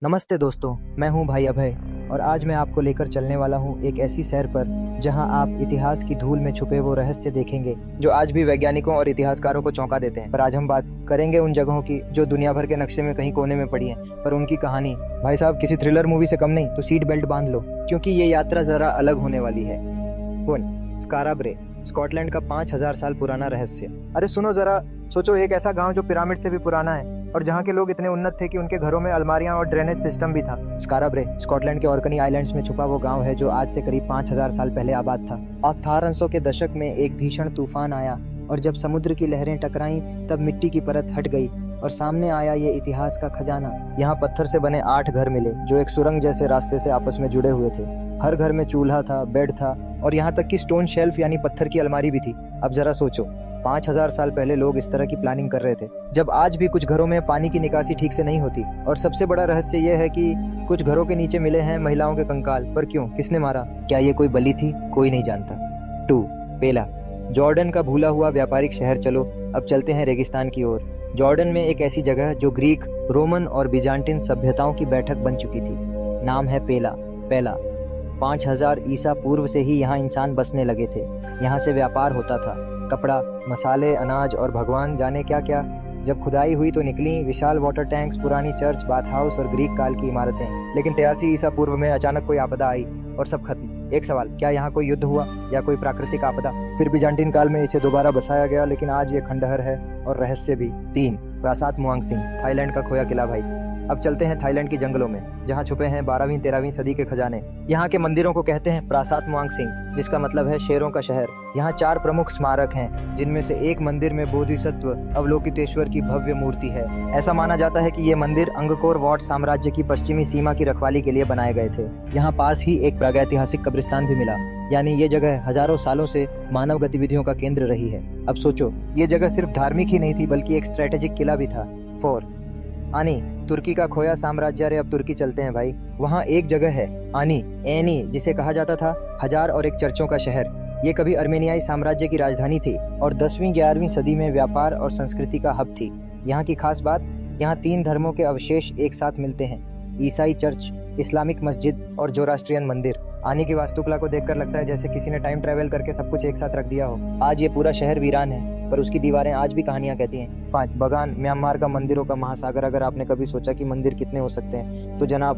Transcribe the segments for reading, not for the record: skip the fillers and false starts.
नमस्ते दोस्तों, मैं हूं भाई अभय और आज मैं आपको लेकर चलने वाला हूं एक ऐसी सैर पर जहां आप इतिहास की धूल में छुपे वो रहस्य देखेंगे जो आज भी वैज्ञानिकों और इतिहासकारों को चौंका देते हैं। पर आज हम बात करेंगे उन जगहों की जो दुनिया भर के नक्शे में कहीं कोने में पड़ी हैं, पर उनकी कहानी भाई साहब किसी थ्रिलर मूवी से कम नहीं। तो सीट बेल्ट बांध लो क्योंकि ये यात्रा जरा अलग होने वाली है। स्कारा ब्रे, स्कॉटलैंड का 5000 साल पुराना रहस्य। अरे सुनो जरा, सोचो एक ऐसा गांव जो पिरामिड से भी पुराना है और जहाँ के लोग इतने उन्नत थे कि उनके घरों में अलमारियां और ड्रेनेज सिस्टम भी था। स्कारा ब्रे स्कॉटलैंड के ऑर्कनी आइलैंड्स में छुपा वो गांव है जो आज से करीब 5000 साल पहले आबाद था। 1800 के दशक में एक भीषण तूफान आया और जब समुद्र की लहरें टकराईं तब मिट्टी की परत हट गई और सामने आया ये इतिहास का खजाना। यहाँ पत्थर से बने 8 घर मिले जो एक सुरंग जैसे रास्ते से आपस में जुड़े हुए थे। हर घर में चूल्हा था, बेड था और यहाँ तक कि स्टोन शेल्फ यानी पत्थर की अलमारी भी थी। अब जरा सोचो, 5000 साल पहले लोग इस तरह की प्लानिंग कर रहे थे जब आज भी कुछ घरों में पानी की निकासी ठीक से नहीं होती। और सबसे बड़ा रहस्य यह है कि कुछ घरों के नीचे मिले हैं महिलाओं के कंकाल। पर क्यों, किसने मारा? क्या ये कोई बलि थी? कोई नहीं जानता। 2. पेला, जॉर्डन का भूला हुआ व्यापारिक शहर। चलो अब चलते हैं रेगिस्तान की ओर। जॉर्डन में एक ऐसी जगह जो ग्रीक, रोमन और बिजांटिन सभ्यताओं की बैठक बन चुकी थी। नाम है पेला। 5000 ईसा पूर्व से ही यहाँ इंसान बसने लगे थे। यहाँ से व्यापार होता था, कपड़ा, मसाले, अनाज और भगवान जाने क्या क्या। जब खुदाई हुई तो निकली विशाल वाटर टैंक्स, पुरानी चर्च, बाथ हाउस और ग्रीक काल की इमारतें। लेकिन 83 ईसा पूर्व में अचानक कोई आपदा आई और सब खत्म। एक सवाल, क्या यहाँ कोई युद्ध हुआ या कोई प्राकृतिक आपदा? फिर बिजांटिन काल में इसे दोबारा बसाया गया, लेकिन आज ये खंडहर है और रहस्य भी। 3. प्रासाद मुआंगसिंग, थाईलैंड का खोया किला। भाई अब चलते हैं थाईलैंड की जंगलों में जहाँ छुपे हैं 12वीं-13वीं सदी के खजाने। यहाँ के मंदिरों को कहते हैं प्रासाद मुआंगसिंग, जिसका मतलब है शेरों का शहर। यहाँ 4 प्रमुख स्मारक हैं, जिनमें से एक मंदिर में बोधिसत्व अवलोकितेश्वर की भव्य मूर्ति है। ऐसा माना जाता है कि ये मंदिर अंगकोर वाट साम्राज्य की पश्चिमी सीमा की रखवाली के लिए बनाए गए थे। यहाँ पास ही एक प्रागैतिहासिक कब्रिस्तान भी मिला, यानी ये जगह हजारों सालों से मानव गतिविधियों का केंद्र रही है। अब सोचो, ये जगह सिर्फ धार्मिक ही नहीं थी बल्कि एक स्ट्रेटेजिक किला भी था। 4. आनी, तुर्की का खोया साम्राज्य। अरे अब तुर्की चलते हैं भाई। वहाँ एक जगह है आनी, एनी, जिसे कहा जाता था 1001 चर्चों का शहर। ये कभी अर्मेनियाई साम्राज्य की राजधानी थी और 10वीं-11वीं सदी में व्यापार और संस्कृति का हब थी। यहाँ की खास बात, यहाँ 3 धर्मों के अवशेष एक साथ मिलते हैं, ईसाई चर्च, इस्लामिक मस्जिद और जोरास्ट्रियन मंदिर। आनी की वास्तुकला को देखकर लगता है जैसे किसी ने टाइम ट्रैवल करके सब कुछ एक साथ रख दिया हो। आज ये पूरा शहर वीरान है पर उसकी दीवारें आज भी कहानियां कहती हैं। 5. बगान, म्यांमार का मंदिरों का महासागर। अगर आपने कभी सोचा कि मंदिर कितने हो सकते हैं तो जनाब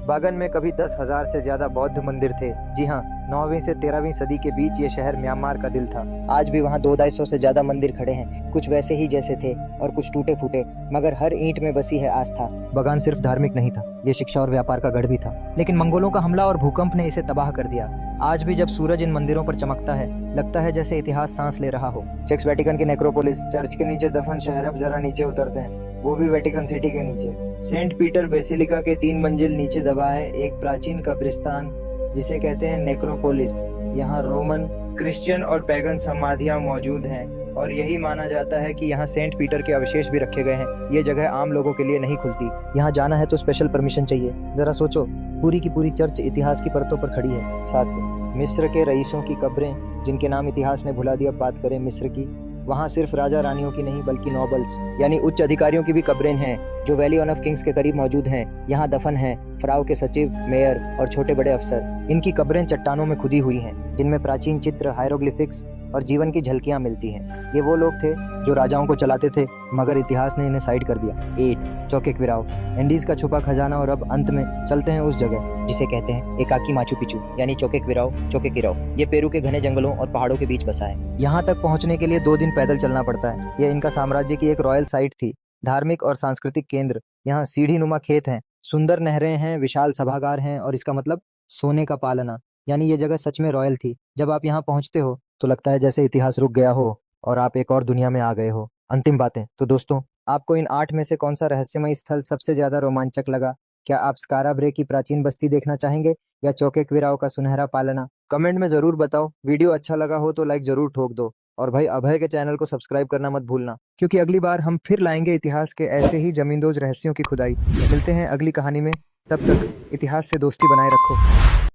बागन में कभी 10,000 से ज्यादा बौद्ध मंदिर थे। जी हाँ, 9वीं से 13वीं सदी के बीच ये शहर म्यांमार का दिल था। आज भी वहाँ 200-250 से ज्यादा मंदिर खड़े हैं, कुछ वैसे ही जैसे थे और कुछ टूटे फूटे, मगर हर ईंट में बसी है आस्था। बगान सिर्फ धार्मिक नहीं था, ये शिक्षा और व्यापार का गढ़ भी था। लेकिन मंगोलों का हमला और भूकंप ने इसे तबाह कर दिया। आज भी जब सूरज इन मंदिरों पर चमकता है लगता है जैसे इतिहास सांस ले रहा हो। चेक्स वेटिकन की नेक्रोपोलिस, चर्च के नीचे दफन शहर। अब जरा नीचे उतरते हैं, वो भी वेटिकन सिटी के नीचे। सेंट पीटर बेसिलिका के 3 मंजिल नीचे दबा है एक प्राचीन कब्रिस्तान जिसे कहते हैं नेक्रोपोलिस। यहाँ रोमन, क्रिश्चियन और पैगन समाधियां मौजूद हैं और यही माना जाता है कि यहाँ सेंट पीटर के अवशेष भी रखे गए हैं। ये जगह आम लोगों के लिए नहीं खुलती, यहाँ जाना है तो स्पेशल परमिशन चाहिए। जरा सोचो, पूरी की पूरी चर्च इतिहास की परतों पर खड़ी है। 7. मिस्र के रईसों की कब्रें, जिनके नाम इतिहास ने भुला दिया। बात करें मिस्र की, वहाँ सिर्फ राजा रानियों की नहीं बल्कि नोबल्स यानी उच्च अधिकारियों की भी कब्रें हैं जो वैली ऑफ किंग्स के करीब मौजूद हैं। यहाँ दफन हैं फराव के सचिव, मेयर और छोटे बड़े अफसर। इनकी कब्रें चट्टानों में खुदी हुई हैं जिनमें प्राचीन चित्र, हायरोग्लिफिक्स और जीवन की झलकियां मिलती हैं। ये वो लोग थे जो राजाओं को चलाते थे मगर इतिहास ने इन्हें साइड कर दिया। 8. चोकेक्विराओ, इंडीज का छुपा खजाना। और अब अंत में चलते हैं उस जगह जिसे कहते हैं एकाकी माचू पिचू यानी चोकेक्विराओ। ये पेरू के घने जंगलों और पहाड़ों के बीच बसा है। यहाँ तक पहुँचने के लिए 2 दिन पैदल चलना पड़ता है। यह इनका साम्राज्य की एक रॉयल साइट थी, धार्मिक और सांस्कृतिक केंद्र। यहाँ सीढ़ी नुमा खेत हैं, सुंदर नहरें हैं, विशाल सभागार हैं और इसका मतलब सोने का पालना, यानी ये जगह सच में रॉयल थी। जब आप यहाँ पहुँचते हो तो लगता है जैसे इतिहास रुक गया हो और आप एक और दुनिया में आ गए हो। अंतिम बातें तो दोस्तों, आपको इन 8 में से कौन सा रहस्यमय स्थल सबसे ज्यादा रोमांचक लगा? क्या आप स्कारा ब्रे की प्राचीन बस्ती देखना चाहेंगे या चोकेक्विराओ का सुनहरा पालना? कमेंट में जरूर बताओ। वीडियो अच्छा लगा हो तो लाइक जरूर ठोक दो और भाई अभय के चैनल को सब्सक्राइब करना मत भूलना, क्योंकि अगली बार हम फिर लाएंगे इतिहास के ऐसे ही जमींदोज रहस्यों की खुदाई। मिलते हैं अगली कहानी में, तब तक इतिहास से दोस्ती बनाए रखो।